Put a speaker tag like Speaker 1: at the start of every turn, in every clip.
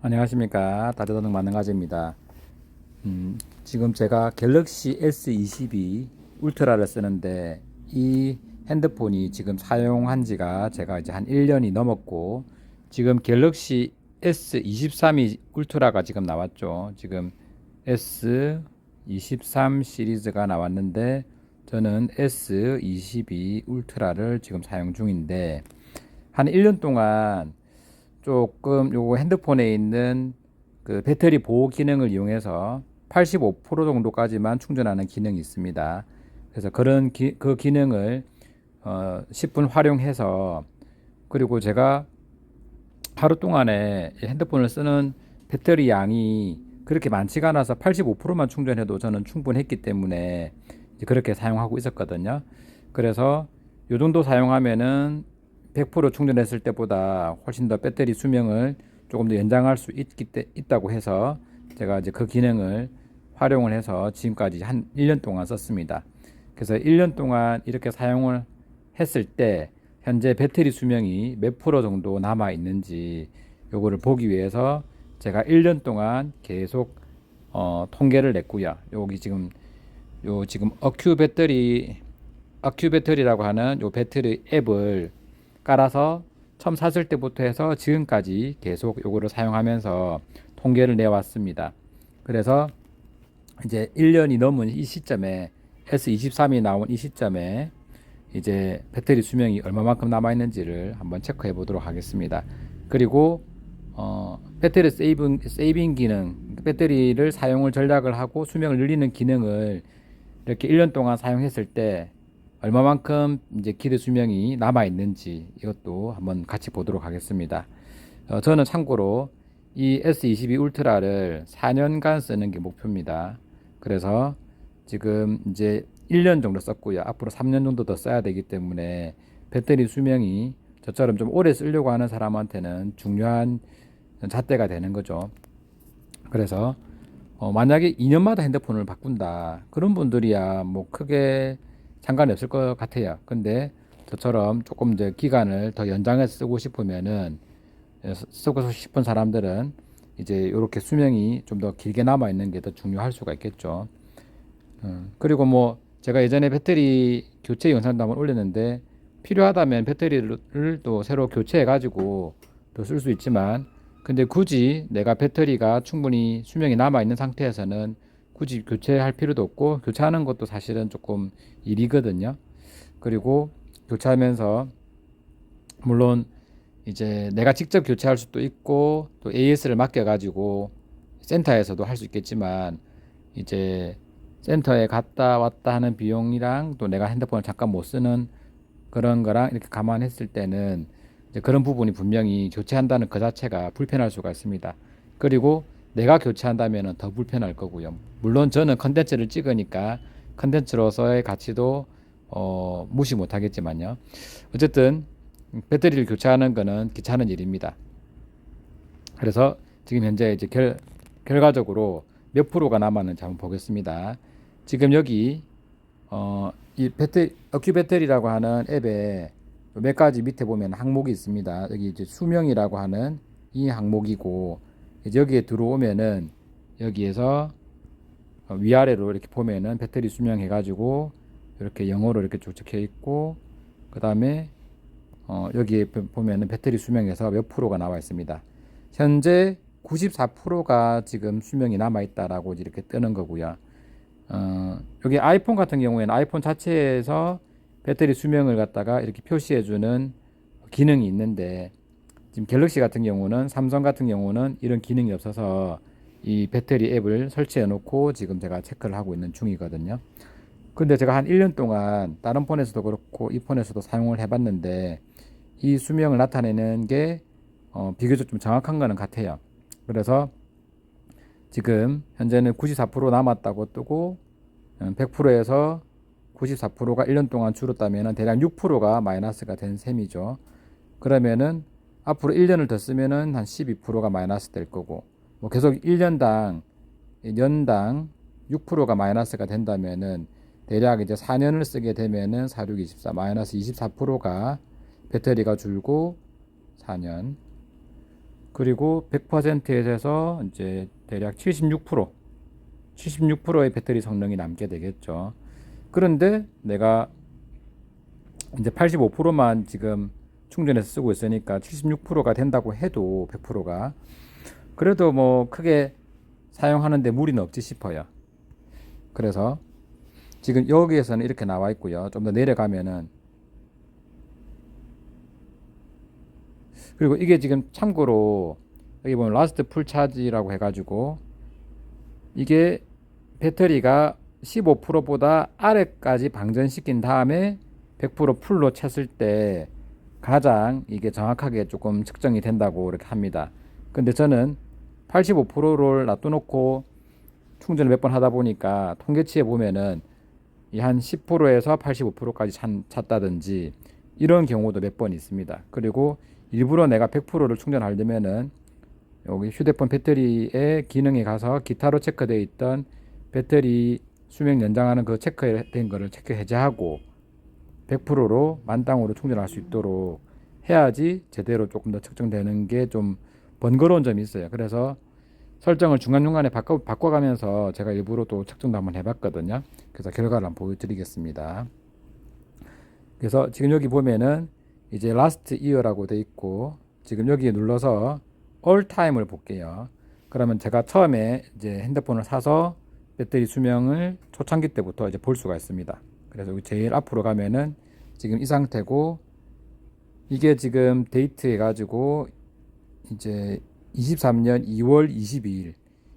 Speaker 1: 안녕하십니까. 다재다능 만능아재입니다. 지금 제가 갤럭시 S22 울트라를 쓰는데 이 핸드폰이 지금 사용한 지가 제가 이제 한 1년이 넘었고, 지금 갤럭시 S23이 울트라가 지금 나왔죠. 지금 S23 시리즈가 나왔는데 저는 S22 울트라를 지금 사용 중인데, 한 1년 동안 조금 요거 핸드폰에 있는 그 배터리 보호 기능을 이용해서 85% 정도까지만 충전하는 기능이 있습니다. 그래서 그 기능을 10분 활용해서, 그리고 제가 하루 동안에 핸드폰을 쓰는 배터리 양이 그렇게 많지가 않아서 85%만 충전해도 저는 충분했기 때문에 이제 그렇게 사용하고 있었거든요. 그래서 요 정도 사용하면은 100% 충전했을 때보다 훨씬 더 배터리 수명을 조금 더 연장할 수 있다고 해서 제가 이제 그 기능을 활용을 해서 지금까지 한 1년 동안 썼습니다. 그래서 1년 동안 이렇게 사용을 했을 때 현재 배터리 수명이 몇 프로 정도 남아 있는지 요거를 보기 위해서 제가 1년 동안 계속 통계를 냈고요. 여기 지금 어큐 배터리라고 하는 요 배터리 앱을 깔아서 처음 샀을 때부터 해서 지금까지 계속 요거를 사용하면서 통계를 내왔습니다. 그래서 이제 1년이 넘은 이 시점에, S23이 나온 이 시점에 이제 배터리 수명이 얼마만큼 남아 있는지를 한번 체크해 보도록 하겠습니다. 그리고 배터리 세이빙 기능, 배터리를 사용을 전략을 하고 수명을 늘리는 기능을 이렇게 1년 동안 사용했을 때 얼마만큼 이제 기대 수명이 남아 있는지 이것도 한번 같이 보도록 하겠습니다. 저는 참고로 이 S22 울트라를 4년간 쓰는 게 목표입니다. 그래서 지금 이제 1년 정도 썼고요. 앞으로 3년 정도 더 써야 되기 때문에 배터리 수명이 저처럼 좀 오래 쓰려고 하는 사람한테는 중요한 잣대가 되는 거죠. 그래서 만약에 2년마다 핸드폰을 바꾼다, 그런 분들이야 뭐 크게 상관이 없을 것 같아요. 근데 저처럼 조금 이제 기간을 더 연장해서 쓰고 싶으면은, 쓰고 싶은 사람들은 이제 이렇게 수명이 좀 더 길게 남아 있는 게 더 중요할 수가 있겠죠. 그리고 뭐 제가 예전에 배터리 교체 영상도 한번 올렸는데, 필요하다면 배터리를 또 새로 교체해 가지고 더 쓸 수 있지만, 근데 굳이 내가 배터리가 충분히 수명이 남아 있는 상태에서는 굳이 교체할 필요도 없고, 교체하는 것도 사실은 조금 일이거든요. 그리고 교체하면서 물론 이제 내가 직접 교체할 수도 있고, 또 AS를 맡겨 가지고 센터에서도 할 수 있겠지만, 이제 센터에 갔다 왔다 하는 비용이랑 또 내가 핸드폰을 잠깐 못 쓰는 그런 거랑 이렇게 감안했을 때는 이제 그런 부분이 분명히 교체한다는 그 자체가 불편할 수가 있습니다. 그리고 내가 교체한다면 더 불편할 거고요. 물론 저는 컨텐츠를 찍으니까 컨텐츠로서의 가치도 무시 못 하겠지만요. 어쨌든 배터리를 교체하는 거는 귀찮은 일입니다. 그래서 지금 현재 이제 결과적으로 몇 프로가 남았는지 한번 보겠습니다. 지금 여기 이 어큐 배터리라고 하는 앱에 몇 가지 밑에 보면 항목이 있습니다. 여기 이제 수명이라고 하는 이 항목이고, 이제 여기에 들어오면은 여기에서 위아래로 이렇게 보면은 배터리 수명 해가지고 이렇게 영어로 이렇게 쭉 적혀 있고, 그 다음에 여기에 보면은 배터리 수명에서 몇 프로가 나와 있습니다. 현재 94%가 지금 수명이 남아 있다라고 이렇게 뜨는 거고요. 여기 아이폰 같은 경우에는 아이폰 자체에서 배터리 수명을 갖다가 이렇게 표시해주는 기능이 있는데, 지금 갤럭시 같은 경우는, 삼성 같은 경우는 이런 기능이 없어서 이 배터리 앱을 설치해 놓고 지금 제가 체크를 하고 있는 중이거든요. 근데 제가 한 1년 동안 다른 폰에서도 그렇고 이 폰에서도 사용을 해봤는데, 이 수명을 나타내는 게 비교적 좀 정확한 거는 같아요. 그래서 지금 현재는 94% 남았다고 뜨고, 100%에서 94%가 1년 동안 줄었다면 대략 6%가 마이너스가 된 셈이죠. 그러면은 앞으로 1년을 더 쓰면은 한 12%가 마이너스 될 거고, 뭐 계속 1년당 연당 6%가 마이너스가 된다면은 대략 이제 4년을 쓰게 되면은 4, 6, 24 마이너스 24%가 배터리가 줄고 4년. 그리고 100%에서 이제 대략 76%의 배터리 성능이 남게 되겠죠. 그런데 내가 이제 85%만 지금 충전해서 쓰고 있으니까 76%가 된다고 해도 100%가 그래도 뭐 크게 사용하는데 무리는 없지 싶어요. 그래서 지금 여기에서는 이렇게 나와 있고요. 좀 더 내려가면은 그리고 이게 지금 참고로 여기 보면 라스트 풀 차지라고 해가지고 이게 배터리가 15%보다 아래까지 방전시킨 다음에 100% 풀로 찼을 때 가장 이게 정확하게 조금 측정이 된다고 이렇게 합니다. 근데 저는 85%를 놔둬놓고 충전을 몇 번 하다 보니까 통계치에 보면은 이 한 10%에서 85%까지 찼다든지 이런 경우도 몇 번 있습니다. 그리고 일부러 내가 100%를 충전하려면은 여기 휴대폰 배터리의 기능에 가서 기타로 체크되어 있던 배터리 수명 연장하는 그 체크된 거를 체크 해제하고 100%로 만땅으로 충전할 수 있도록 해야지 제대로 조금 더 측정되는 게 좀 번거로운 점이 있어요. 그래서 설정을 중간중간에 바꿔가면서 제가 일부러 또 측정도 한번 해봤거든요. 그래서 결과를 한번 보여드리겠습니다. 그래서 지금 여기 보면은 이제 last year라고 돼 있고 지금 여기에 눌러서 all time을 볼게요. 그러면 제가 처음에 이제 핸드폰을 사서 배터리 수명을 초창기 때부터 이제 볼 수가 있습니다. 그래서 여기 제일 앞으로 가면은 지금 이 상태고 이게 지금 데이트 해가지고 이제 23년 2월 22일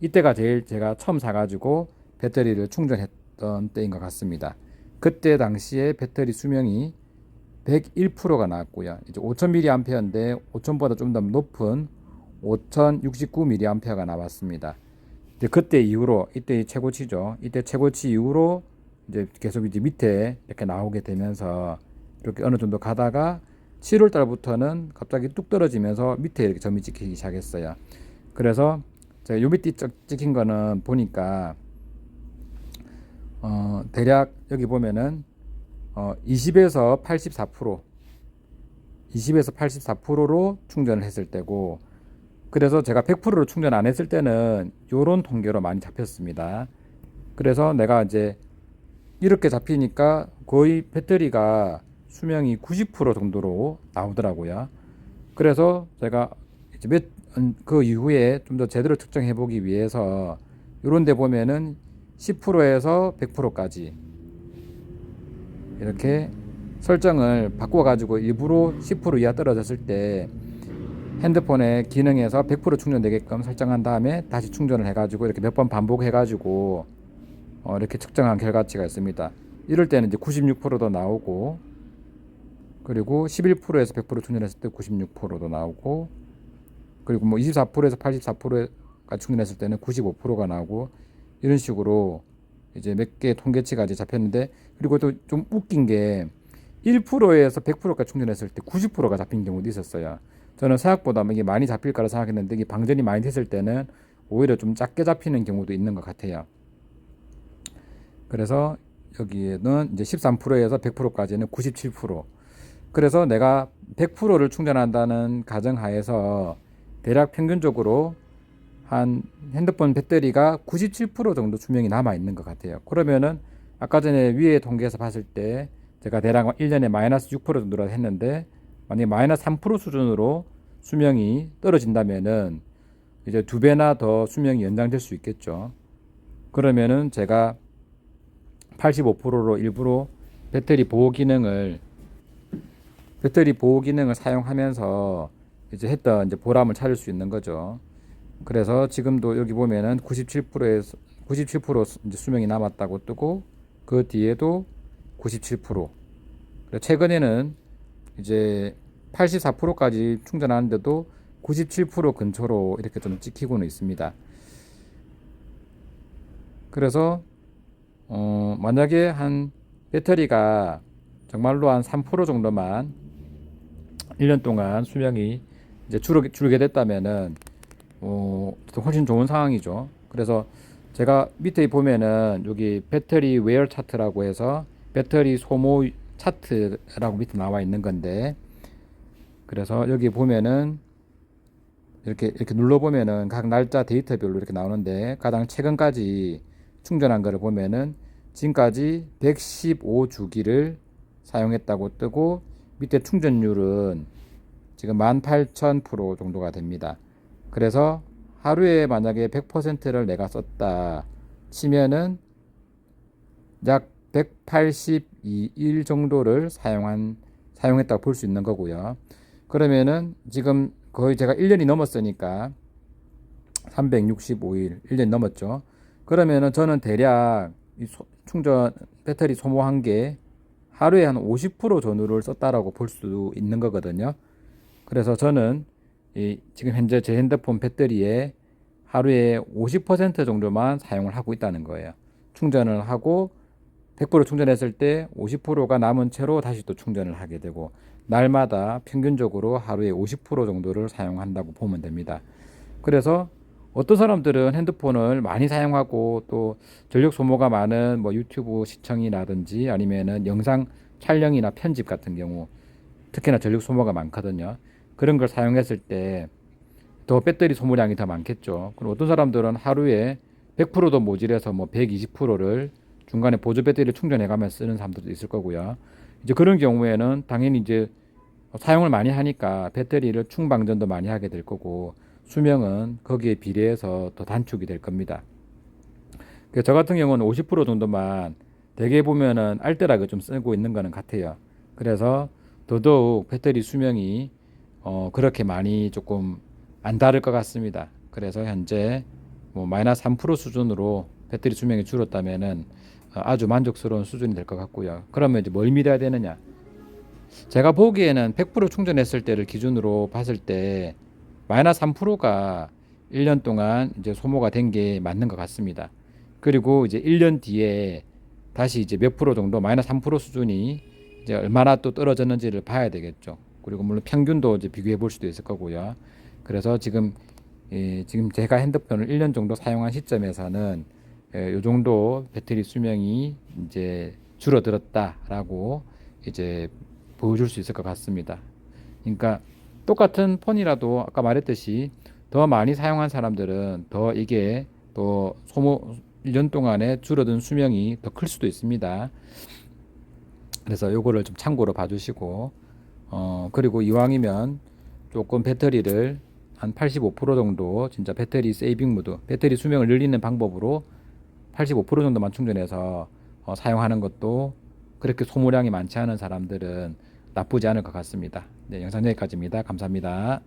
Speaker 1: 이때가 제일 제가 처음 사가지고 배터리를 충전했던 때인 것 같습니다. 그때 당시에 배터리 수명이 101%가 나왔고요. 이제 5000mAh인데 5000보다 좀 더 높은 5069mAh가 나왔습니다. 이제 그때 이후로 이때 최고치죠. 이때 최고치 이후로 이제 계속 이제 밑에 이렇게 나오게 되면서 이렇게 어느 정도 가다가 7월 달부터는 갑자기 뚝 떨어지면서 밑에 이렇게 점이 찍히기 시작했어요. 그래서 제가 요 밑에 찍힌 거는 보니까 대략 여기 보면은 20에서 84% 20에서 84%로 충전을 했을 때고 그래서 제가 100%로 충전 안 했을 때는 요런 통계로 많이 잡혔습니다. 그래서 내가 이제 이렇게 잡히니까 거의 배터리가 수명이 90% 정도로 나오더라고요. 그래서 제가 이제 그 이후에 좀 더 제대로 측정해 보기 위해서 이런 데 보면은 10%에서 100%까지 이렇게 설정을 바꿔 가지고 일부러 10% 이하 떨어졌을 때 핸드폰의 기능에서 100% 충전되게끔 설정한 다음에 다시 충전을 해 가지고 이렇게 몇 번 반복해 가지고 이렇게 측정한 결과치가 있습니다. 이럴 때는 이제 96%도 나오고 그리고 11%에서 100% 충전했을 때 96%도 나오고 그리고 뭐 24%에서 84%가 충전했을 때는 95%가 나오고 이런 식으로 이제 몇 개 통계치가 이제 잡혔는데 그리고 또 좀 웃긴 게 1%에서 100%까지 충전했을 때 90%가 잡힌 경우도 있었어요. 저는 생각보다 이게 많이 잡힐 거라 생각했는데 이게 방전이 많이 됐을 때는 오히려 좀 작게 잡히는 경우도 있는 것 같아요. 그래서 여기에는 이제 13%에서 100%까지는 97%. 그래서 내가 100%를 충전한다는 가정하에서 대략 평균적으로 한 핸드폰 배터리가 97% 정도 수명이 남아 있는 것 같아요. 그러면은 아까 전에 위에 통계에서 봤을 때 제가 대략 1년에 마이너스 6% 정도라 했는데 만약에 마이너스 3% 수준으로 수명이 떨어진다면은 이제 2배나 더 수명이 연장될 수 있겠죠. 그러면은 제가 85%로 일부러 배터리 보호 기능을 사용하면서 이제 했던 이제 보람을 찾을 수 있는 거죠. 그래서 지금도 여기 보면은 97%에서 97% 이제 수명이 남았다고 뜨고 그 뒤에도 97%. 최근에는 이제 84%까지 충전하는데도 97% 근처로 이렇게 좀 찍히고는 있습니다. 그래서 만약에 한 배터리가 정말로 한 3% 정도만 1년 동안 수명이 이제 줄게 됐다면은 훨씬 좋은 상황이죠. 그래서 제가 밑에 보면은 여기 배터리 웨어 차트라고 해서 배터리 소모 차트라고 밑에 나와 있는 건데 그래서 여기 보면은 이렇게 눌러보면은 각 날짜 데이터별로 이렇게 나오는데 가장 최근까지 충전한 거를 보면은 지금까지 115주기를 사용했다고 뜨고 밑에 충전율은 지금 18,000% 정도가 됩니다. 그래서 하루에 만약에 100%를 내가 썼다 치면은 약 182일 정도를 사용했다고 볼 수 있는 거고요. 그러면은 지금 거의 제가 1년이 넘었으니까 365일 1년 넘었죠. 그러면은 저는 대략 충전 배터리 소모한 게 하루에 한 50% 전후를 썼다라고 볼 수 있는 거거든요. 그래서 저는 지금 현재 제 핸드폰 배터리에 하루에 50% 정도만 사용을 하고 있다는 거예요. 충전을 하고 100% 충전했을 때 50%가 남은 채로 다시 또 충전을 하게 되고 날마다 평균적으로 하루에 50% 정도를 사용한다고 보면 됩니다. 그래서 어떤 사람들은 핸드폰을 많이 사용하고 또 전력 소모가 많은 뭐 유튜브 시청이라든지 아니면은 영상 촬영이나 편집 같은 경우 특히나 전력 소모가 많거든요. 그런 걸 사용했을 때 더 배터리 소모량이 더 많겠죠. 그리고 어떤 사람들은 하루에 100%도 모질해서 뭐 120%를 중간에 보조 배터리를 충전해 가면서 쓰는 사람들도 있을 거고요. 이제 그런 경우에는 당연히 이제 사용을 많이 하니까 배터리를 충방전도 많이 하게 될 거고 수명은 거기에 비례해서 더 단축이 될 겁니다. 그래서 저 같은 경우는 50% 정도만 대개 보면은 알뜰하게 좀 쓰고 있는 거는 같아요. 그래서 더더욱 배터리 수명이 그렇게 많이 조금 안 다를 것 같습니다. 그래서 현재 뭐 마이너스 3% 수준으로 배터리 수명이 줄었다면은 아주 만족스러운 수준이 될 것 같고요. 그러면 이제 뭘 믿어야 되느냐? 제가 보기에는 100% 충전했을 때를 기준으로 봤을 때 마이너스 3%가 1년 동안 이제 소모가 된 게 맞는 것 같습니다. 그리고 이제 1년 뒤에 다시 이제 몇 프로 정도 마이너스 3% 수준이 이제 얼마나 또 떨어졌는지를 봐야 되겠죠. 그리고 물론 평균도 이제 비교해 볼 수도 있을 거고요. 그래서 지금 제가 핸드폰을 1년 정도 사용한 시점에서는 요 정도 배터리 수명이 이제 줄어들었다라고 이제 보여줄 수 있을 것 같습니다. 그러니까 똑같은 폰이라도 아까 말했듯이 더 많이 사용한 사람들은 더 이게 또 소모 1년 동안에 줄어든 수명이 더 클 수도 있습니다. 그래서 요거를 좀 참고로 봐주시고 그리고 이왕이면 조금 배터리를 한 85% 정도 진짜 배터리 세이빙 모드, 배터리 수명을 늘리는 방법으로 85% 정도만 충전해서 사용하는 것도 그렇게 소모량이 많지 않은 사람들은 나쁘지 않을 것 같습니다. 네, 영상 여기까지입니다. 감사합니다.